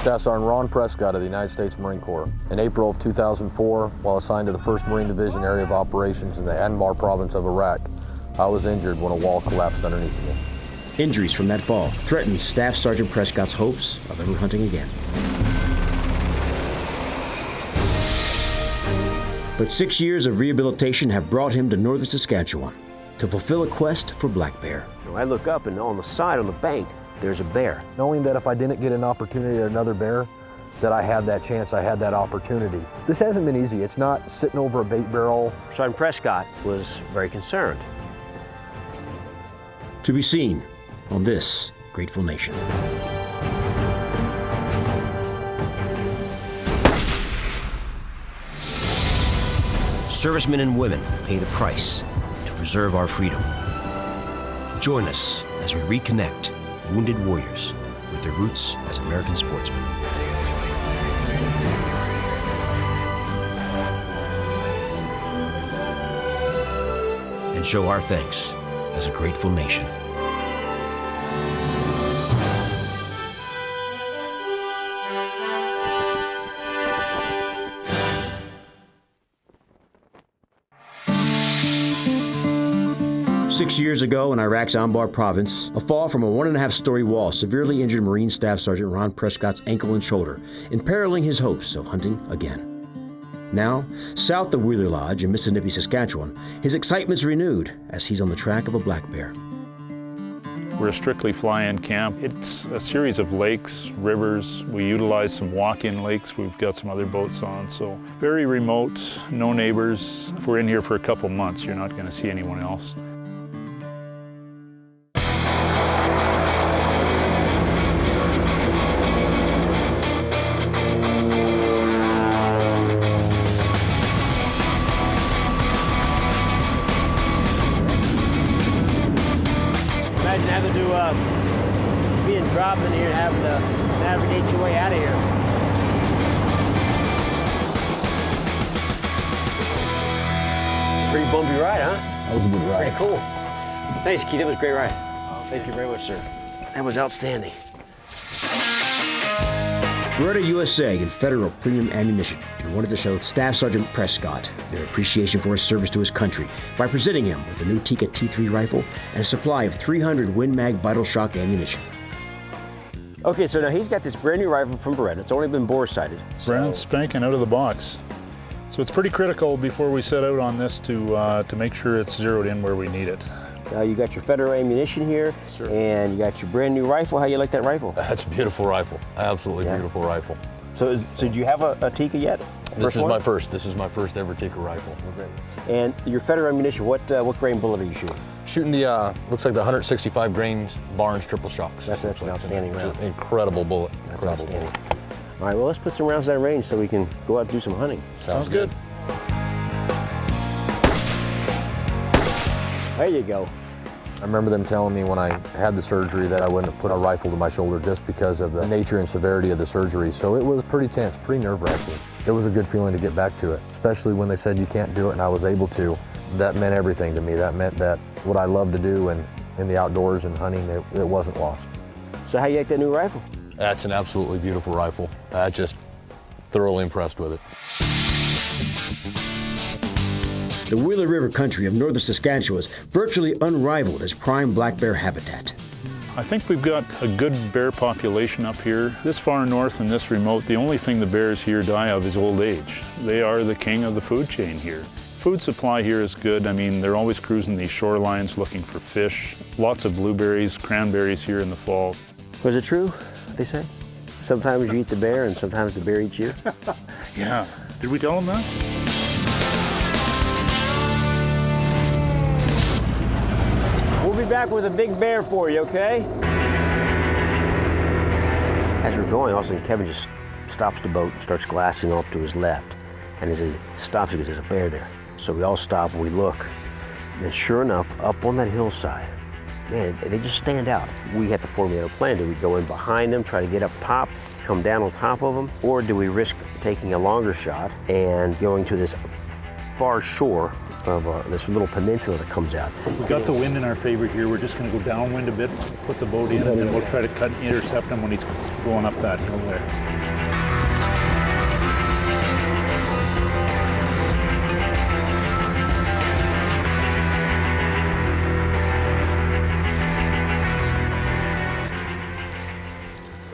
Staff Sergeant Ron Prescott of the United States Marine Corps. In April of 2004, while assigned to the 1st Marine Division Area of Operations in the Anbar province of Iraq, I was injured when a wall collapsed underneath me. Injuries from that fall threatened Staff Sergeant Prescott's hopes of ever hunting again. But 6 years of rehabilitation have brought him to northern Saskatchewan to fulfill a quest for black bear. I look up and on the side, on the bank, there's a bear. Knowing that if I didn't get an opportunity at another bear, that I had that chance, I had that opportunity. This hasn't been easy. It's not sitting over a bait barrel. Sergeant Prescott was very concerned. To be seen on this Grateful Nation. Servicemen and women pay the price to preserve our freedom. Join us as we reconnect wounded warriors with their roots as American sportsmen. And show our thanks as a grateful nation. Six years ago in Iraq's Anbar province, a fall from a 1.5-story wall severely injured Marine Staff Sergeant Ron Prescott's ankle and shoulder, imperiling his hopes of hunting again. Now, south of Wheeler Lodge in Missinippi, Saskatchewan, his excitement's renewed as he's on the track of a black bear. We're a strictly fly-in camp. It's a series of lakes, rivers. We utilize some walk-in lakes. We've got some other boats on, so very remote, no neighbors. If we're in here for a couple months, you're not going to see anyone else. Imagine having to being dropped in here and having to navigate your way out of here. Pretty bumpy ride, huh? That was a good ride. Pretty cool. Thanks, Keith. That was a great ride. Thank you very much, sir. That was outstanding. Beretta USA and Federal Premium Ammunition wanted to show Staff Sergeant Prescott their appreciation for his service to his country by presenting him with a new Tikka T3 rifle and a supply of 300 Win Mag Vital Shock ammunition. Okay, so now he's got this brand new rifle from Beretta. It's only been bore sighted. Brand spanking out of the box. So it's pretty critical before we set out on this to make sure it's zeroed in where we need it. You got your Federal ammunition here, Sure. And you got your brand new rifle. How you like that rifle? That's a beautiful rifle. Absolutely beautiful rifle. So do you have a Tikka yet? This is one? my first. This is my first ever Tikka rifle. And your Federal ammunition, what grain bullet are you shooting? Shooting the looks like the 165 grains Barnes triple shocks. That's an outstanding round. Incredible bullet. That's Incredible outstanding. All right, well, let's put some rounds in that range so we can go out and do some hunting. Sounds good. There you go. I remember them telling me when I had the surgery that I wouldn't have put a rifle to my shoulder just because of the nature and severity of the surgery. So it was pretty tense, pretty nerve-wracking. It was a good feeling to get back to it, especially when they said you can't do it and I was able to. That meant everything to me. That meant that what I love to do and in the outdoors and hunting, it wasn't lost. So how you like that new rifle? That's an absolutely beautiful rifle. Just thoroughly impressed with it. The Wheeler River country of northern Saskatchewan is virtually unrivaled as prime black bear habitat. I think we've got a good bear population up here. This far north and this remote, the only thing the bears here die of is old age. They are the king of the food chain here. Food supply here is good. I mean, they're always cruising these shorelines looking for fish. Lots of blueberries, cranberries here in the fall. Was it true, they say? Sometimes you eat the bear and sometimes the bear eats you? Yeah. Did we tell them that? We'll be back with a big bear for you, okay? As we're going, all of a sudden Kevin just stops the boat and starts glassing off to his left. And as he stops, he goes, there's a bear there. So we all stop and we look. And sure enough, up on that hillside, man, they just stand out. We had to formulate a plan. Do we go in behind them, try to get up top, come down on top of them? Or do we risk taking a longer shot and going to this far shore of this little peninsula that comes out. We've got the wind in our favor here. We're just going to go downwind a bit, put the boat in, and then we'll try to cut and intercept him when he's going up that hill there.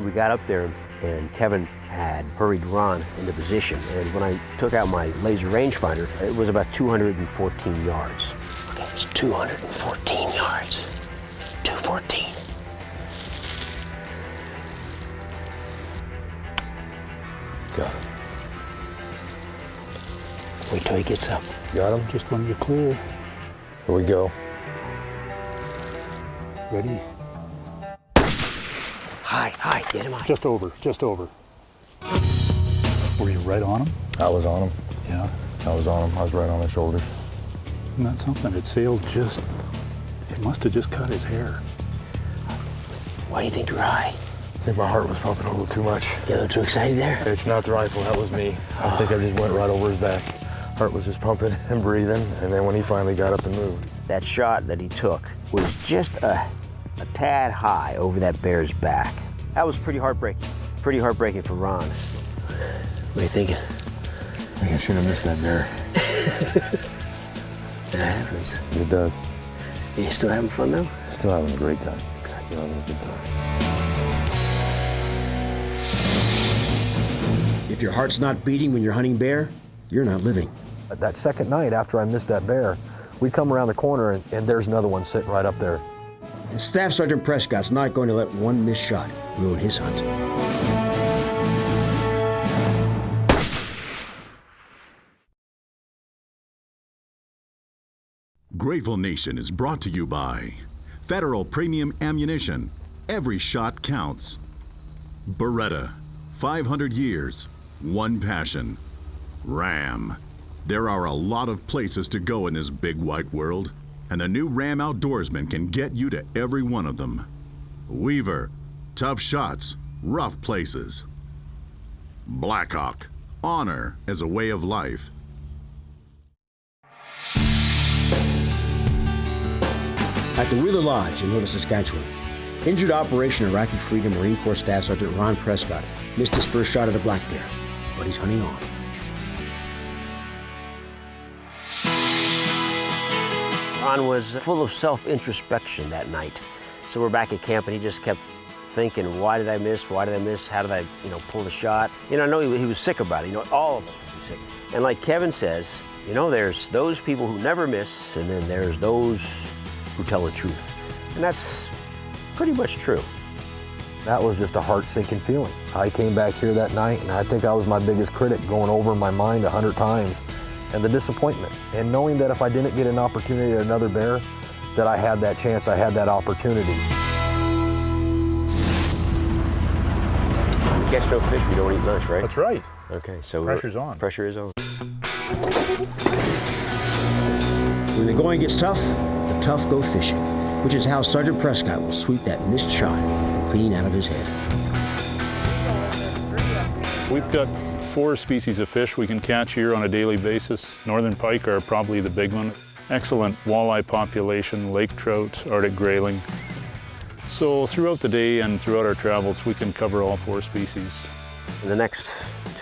We got up there and Kevin had hurried Ron into position, and when I took out my laser rangefinder, it was about 214 yards. Okay, it's 214 yards. 214. Got him. Wait till he gets up. Got him. Just when you're clear. Here we go. Ready? Hi, get him out. Just over, just over. Were you right on him? I was on him. Yeah. I was on him. I was right on his shoulders. Isn't that something? It sailed just, it must have just cut his hair. Why do you think you're high? I think my heart was pumping a little too much. Get a little too excited there? It's not the rifle, that was me. I think I just went right over his back. Heart was just pumping and breathing, and then when he finally got up and moved. That shot that he took was just a tad high over that bear's back. That was pretty heartbreaking. Pretty heartbreaking for Ron. What are you thinking? I think I should have missed that bear. That happens. It does. Are you still having fun though? Still having a great time. Still having a good time. If your heart's not beating when you're hunting bear, you're not living. That second night after I missed that bear, we come around the corner and there's another one sitting right up there. And Staff Sergeant Prescott's not going to let one missed shot ruin his hunt. Grateful Nation is brought to you by Federal Premium Ammunition. Every shot counts. Beretta. 500 years. One passion. Ram. There are a lot of places to go in this big white world, and the new Ram Outdoorsman can get you to every one of them. Weaver. Tough shots. Rough places. Blackhawk. Honor as a way of life. At the Wheeler Lodge in Little Saskatchewan, injured Operation Iraqi Freedom Marine Corps Staff Sergeant Ron Prescott missed his first shot at a black bear, but he's hunting on. Ron was full of self-introspection that night. So we're back at camp and he just kept thinking, why did I miss? Why did I miss? How did I, pull the shot? I know he was sick about it. All of us would be sick. And like Kevin says, there's those people who never miss, and then there's those who tell the truth. And that's pretty much true. That was just a heart-sinking feeling. I came back here that night and I think I was my biggest critic, going over in my mind 100 times. And the disappointment, and knowing that if I didn't get an opportunity at another bear, that I had that chance, I had that opportunity. We catch no fish, we don't eat lunch, right? That's right. Okay, so Pressure's on. Pressure is on. When the going gets tough, the tough go fishing, which is how Sergeant Prescott will sweep that missed shot clean out of his head. We've got 4 species of fish we can catch here on a daily basis. Northern pike are probably the big one. Excellent walleye population, lake trout, Arctic grayling. So throughout the day and throughout our travels, we can cover all 4 species. In the next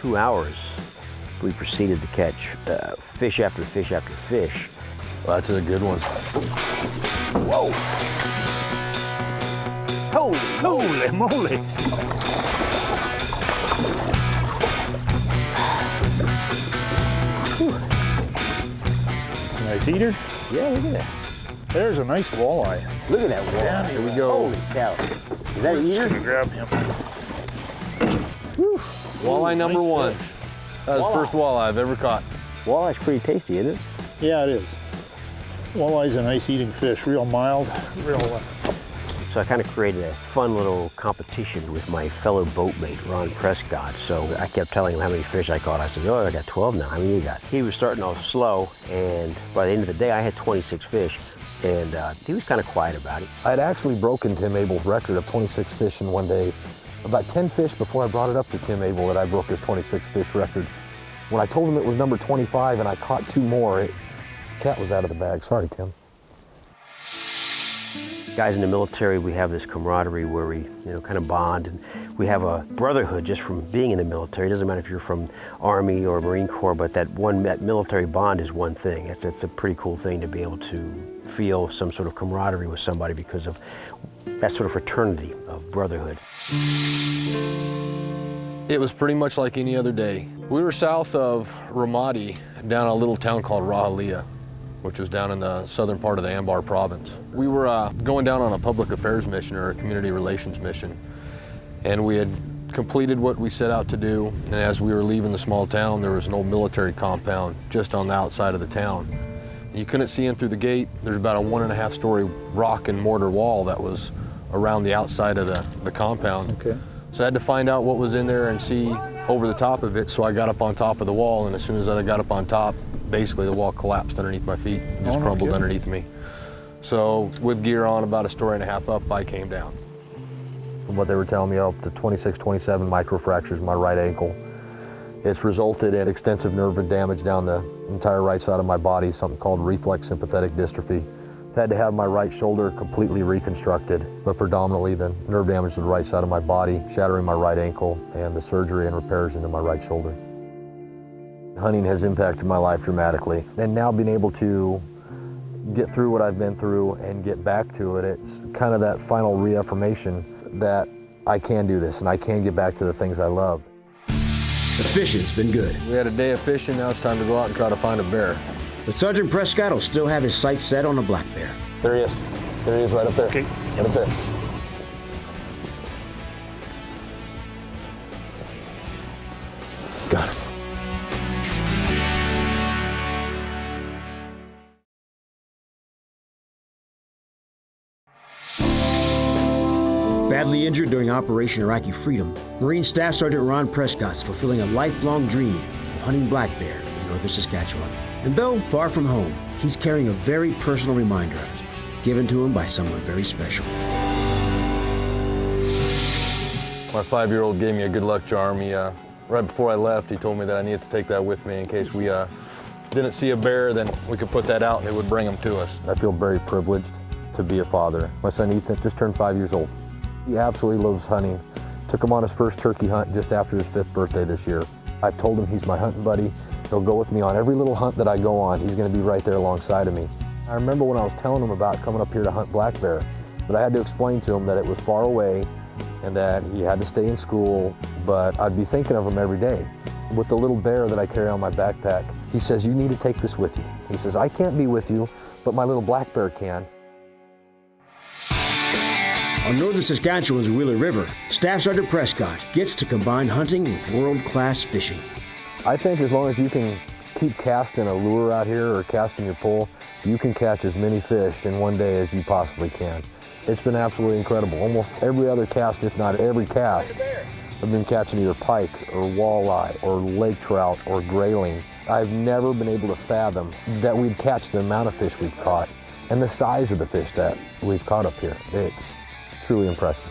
2 hours, we proceeded to catch fish after fish after fish. Well, that's a good one. Whoa! Holy moly! It's a nice eater. Yeah, look at that. There's a nice walleye. Look at that walleye. Here we go. Holy cow. Is that an Just eater? gonna grab him. Walleye number 1. That's the first walleye I've ever caught. Walleye's pretty tasty, isn't it? Yeah, it is. Walleye's a nice eating fish, real mild, real. So I kind of created a fun little competition with my fellow boatmate, Ron Prescott. So I kept telling him how many fish I caught. I said, I got 12 now. How many you got? He was starting off slow, and by the end of the day, I had 26 fish. And he was kind of quiet about it. I had actually broken Tim Abel's record of 26 fish in one day. About 10 fish before I brought it up to Tim Abel that I broke his 26 fish record. When I told him it was number 25 and I caught 2 more, cat was out of the bag. Sorry, Tim. Guys in the military, we have this camaraderie where we, kind of bond, and we have a brotherhood just from being in the military. It doesn't matter if you're from Army or Marine Corps, but that military bond is one thing. It's a pretty cool thing to be able to feel some sort of camaraderie with somebody because of that sort of fraternity of brotherhood. It was pretty much like any other day. We were south of Ramadi, down a little town called Rahalia, which was down in the southern part of the Anbar province. We were going down on a public affairs mission or a community relations mission, and we had completed what we set out to do, and as we were leaving the small town, there was an old military compound just on the outside of the town. You couldn't see in through the gate. There's about a 1.5-story rock and mortar wall that was around the outside of the compound. Okay. So I had to find out what was in there and see over the top of it, so I got up on top of the wall, and as soon as I got up on top, basically the wall collapsed underneath my feet, just crumbled underneath me. So with gear on, about 1.5 stories up, I came down. From what they were telling me, up to 26, 27 microfractures in my right ankle. It's resulted in extensive nerve damage down the entire right side of my body, something called reflex sympathetic dystrophy. Had to have my right shoulder completely reconstructed, but predominantly the nerve damage to the right side of my body, shattering my right ankle, and the surgery and repairs into my right shoulder. Hunting has impacted my life dramatically, and now being able to get through what I've been through and get back to it, it's kind of that final reaffirmation that I can do this and I can get back to the things I love. The fishing's been good, We had a day of fishing, now it's time to go out and try to find a bear. but Sergeant Prescott will still have his sights set on a black bear. There he is. There he is, right up there. Okay. Right up there. Got him. Badly injured during Operation Iraqi Freedom, Marine Staff Sergeant Ron Prescott's fulfilling a lifelong dream of hunting black bear in northern Saskatchewan. And though far from home, he's carrying a very personal reminder of it, given to him by someone very special. My 5-year-old gave me a good luck charm. Right before I left, he told me that I needed to take that with me in case we didn't see a bear, then we could put that out and it would bring him to us. I feel very privileged to be a father. My son Ethan just turned 5 years old. He absolutely loves hunting. Took him on his first turkey hunt just after his 5th birthday this year. I've told him he's my hunting buddy. He'll go with me on every little hunt that I go on. He's gonna be right there alongside of me. I remember when I was telling him about coming up here to hunt black bear, but I had to explain to him that it was far away and that he had to stay in school, but I'd be thinking of him every day. With the little bear that I carry on my backpack, he says, "You need to take this with you." He says, "I can't be with you, but my little black bear can." On northern Saskatchewan's Wheeler River, Staff Sergeant Prescott gets to combine hunting with world-class fishing. I think as long as you can keep casting a lure out here or casting your pole, you can catch as many fish in one day as you possibly can. It's been absolutely incredible. Almost every other cast, if not every cast, I've been catching either pike or walleye or lake trout or grayling. I've never been able to fathom that we'd catch the amount of fish we've caught and the size of the fish that we've caught up here. It's truly impressive.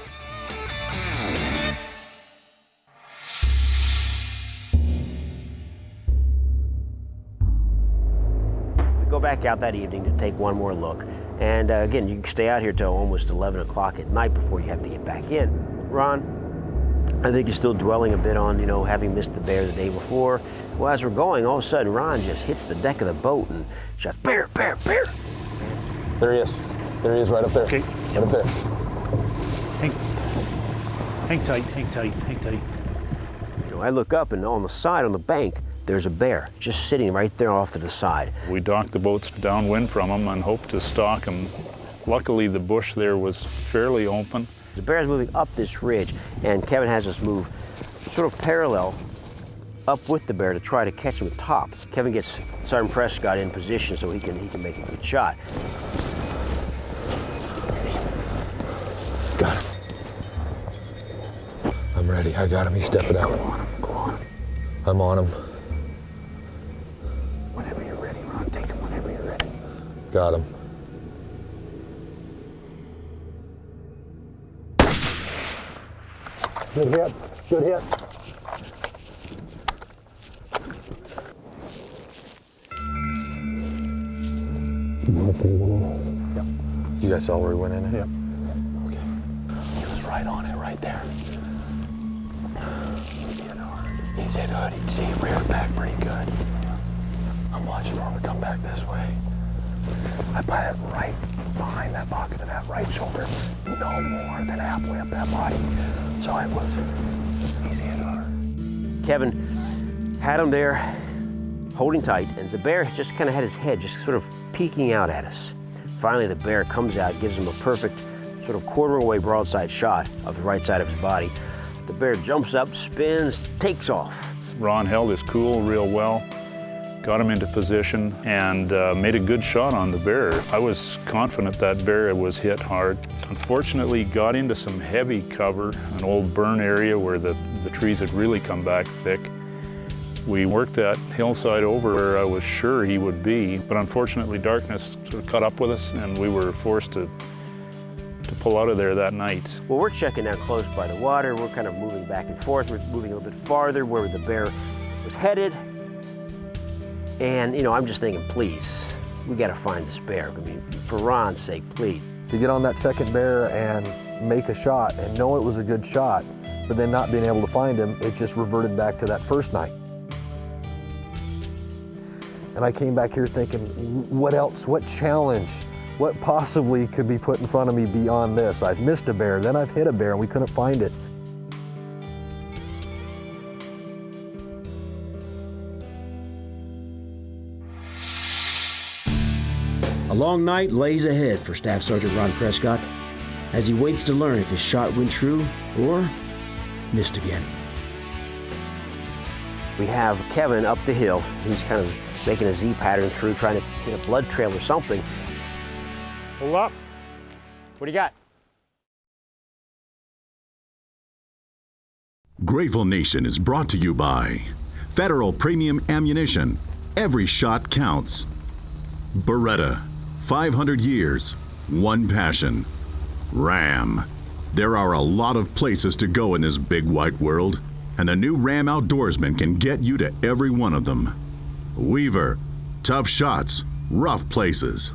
We go back out that evening to take one more look. And again, you can stay out here till almost 11 o'clock at night before you have to get back in. Ron, I think you're still dwelling a bit on, having missed the bear the day before. Well, as we're going, all of a sudden, Ron just hits the deck of the boat and shouts, "Bear, bear, bear!" There he is. There he is, right up there. Okay. Right up there. Hang tight, hang tight, hang tight. I look up, and on the side, on the bank, there's a bear just sitting right there off to the side. We docked the boats downwind from him and hoped to stalk him. Luckily, the bush there was fairly open. The bear is moving up this ridge, and Kevin has us move sort of parallel up with the bear to try to catch him at top. Kevin gets Sergeant Prescott in position so he can make a good shot. Got him. I'm ready. I got him. He's stepping out. Go on. I'm on him. Whenever you're ready, Ron, take him whenever you're ready. Got him. Good hit. Good hit. Yep. You guys saw where he went in it? Yep. Okay. He was right on it, right there. He's hit hood. You can see he reared back pretty good. I'm watching for him to come back this way. I put it right behind that pocket of that right shoulder, no more than halfway up that body. So it was easy hit hard. Kevin had him there, holding tight, and the bear just kind of had his head just sort of peeking out at us. Finally, the bear comes out, gives him a perfect sort of quarter-away broadside shot of the right side of his body. The bear jumps up, spins, takes off. Ron held his cool real well, got him into position, and made a good shot on the bear. I was confident that bear was hit hard. Unfortunately, got into some heavy cover, an old burn area where the trees had really come back thick. We worked that hillside over where I was sure he would be, but unfortunately darkness sort of caught up with us and we were forced to pull out of there that night. Well, we're checking out close by the water. We're kind of moving back and forth. We're moving a little bit farther where the bear was headed. And, I'm just thinking, please, we got to find this bear. I mean, for Ron's sake, please. To get on that second bear and make a shot and know it was a good shot, but then not being able to find him, it just reverted back to that first night. And I came back here thinking, what else? What challenge? What possibly could be put in front of me beyond this? I've missed a bear, then I've hit a bear and we couldn't find it. A long night lays ahead for Staff Sergeant Ron Prescott as he waits to learn if his shot went true or missed again. We have Kevin up the hill. He's kind of making a Z pattern through, trying to hit a blood trail or something. Hold up. What do you got? Grateful Nation is brought to you by Federal Premium Ammunition. Every shot counts. Beretta. 500 years. One passion. Ram. There are a lot of places to go in this big white world, and the new Ram Outdoorsman can get you to every one of them. Weaver. Tough shots. Rough places.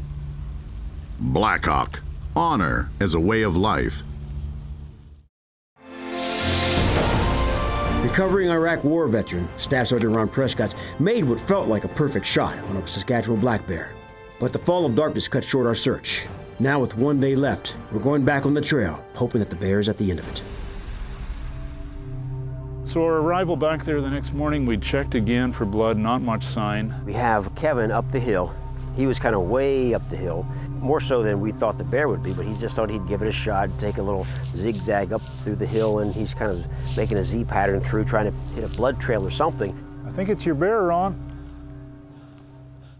Blackhawk. Honor as a way of life. Recovering Iraq War veteran, Staff Sergeant Ron Prescott's made what felt like a perfect shot on a Saskatchewan black bear. But the fall of darkness cut short our search. Now with one day left, we're going back on the trail, hoping that the bear is at the end of it. So our arrival back there the next morning, we checked again for blood, not much sign. We have Kevin up the hill. He was kind of way up the hill, more so than we thought the bear would be, but he just thought he'd give it a shot, take a little zigzag up through the hill, and he's kind of making a Z pattern through, trying to hit a blood trail or something. I think it's your bear, Ron.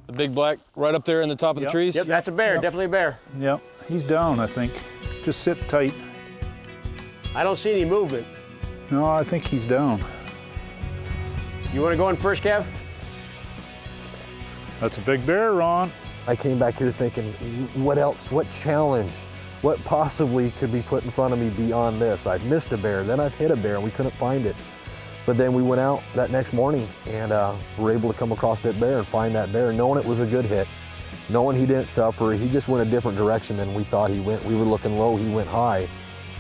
The big black right up there in the top of the trees? Yep, that's a bear, definitely a bear. Yep, he's down, I think. Just sit tight. I don't see any movement. No, I think he's down. You want to go in first, Kev? That's a big bear, Ron. I came back here thinking, what else? What challenge? What possibly could be put in front of me beyond this? I've missed a bear, then I've hit a bear and we couldn't find it. But then we went out that next morning and were able to come across that bear and find that bear, knowing it was a good hit, knowing he didn't suffer. He just went a different direction than we thought he went. We were looking low, he went high.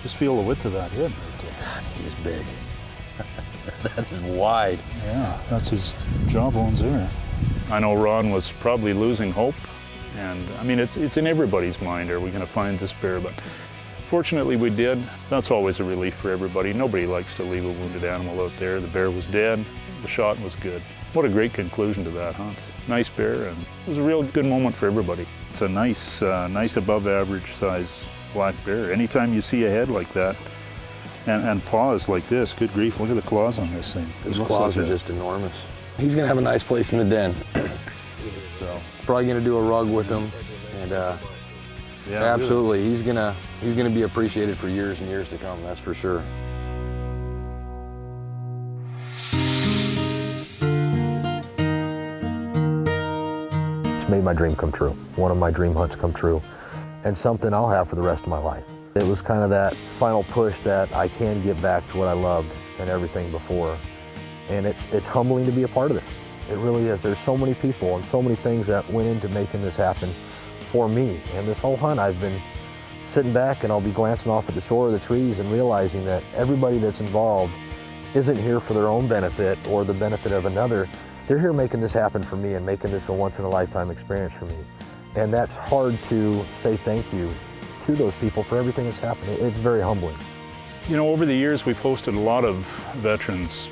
Just feel the width of that head right there. God, he is big. That is wide. Yeah, that's his jawbones there. I know Ron was probably losing hope, and I mean, it's in everybody's mind, are we going to find this bear? But fortunately we did. That's always a relief for everybody. Nobody likes to leave a wounded animal out there. The bear was dead, the shot was good. What a great conclusion to that hunt. Nice bear, and it was a real good moment for everybody. It's a nice above average size black bear. Anytime you see a head like that, and paws like this, good grief, look at the claws on this thing. His claws are just enormous. He's gonna have a nice place in the den. So probably gonna do a rug with him, and Yeah, absolutely, he's gonna be appreciated for years and years to come. That's for sure. It's made my dream come true. One of my dream hunts come true, and something I'll have for the rest of my life. It was kind of that final push that I can get back to what I loved and everything before. And it's humbling to be a part of it. It really is. There's so many people and so many things that went into making this happen for me. And this whole hunt, I've been sitting back and I'll be glancing off at the shore of the trees and realizing that everybody that's involved isn't here for their own benefit or the benefit of another. They're here making this happen for me and making this a once-in-a-lifetime experience for me. And that's hard to say thank you to those people for everything that's happened. It's very humbling. You know, over the years, we've hosted a lot of veterans.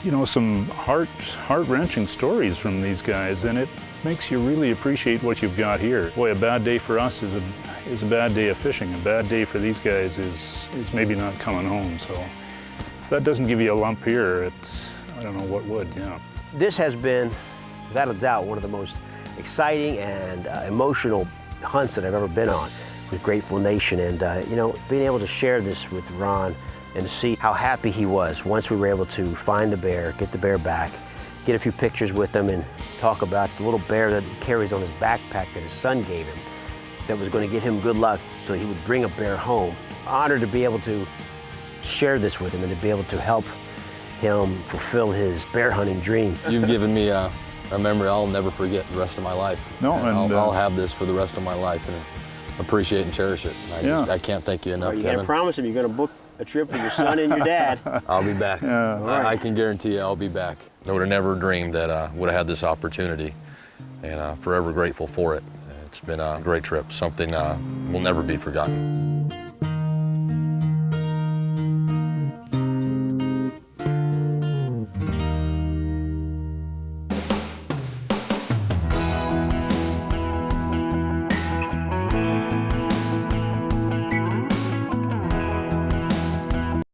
You know, some heart-wrenching stories from these guys, and it makes you really appreciate what you've got here. Boy, a bad day for us is a bad day of fishing. A bad day for these guys is maybe not coming home. So if that doesn't give you a lump here, I don't know what would, yeah. This has been, without a doubt, one of the most exciting and emotional hunts that I've ever been on with Grateful Nation. And you know, being able to share this with Ron and to see how happy he was once we were able to find the bear, get the bear back, get a few pictures with him and talk about the little bear that he carries on his backpack that his son gave him that was going to get him good luck so he would bring a bear home. Honored to be able to share this with him and to be able to help him fulfill his bear hunting dream. You've given me a memory I'll never forget the rest of my life. No, and I'll have this for the rest of my life and appreciate and cherish it. I can't thank you enough, Are you Kevin. going to promise him you're going to book a trip with your son and your dad? I'll be back. Yeah. I can guarantee you I'll be back. I would have never dreamed that I would have had this opportunity, and forever grateful for it. It's been a great trip, something will never be forgotten.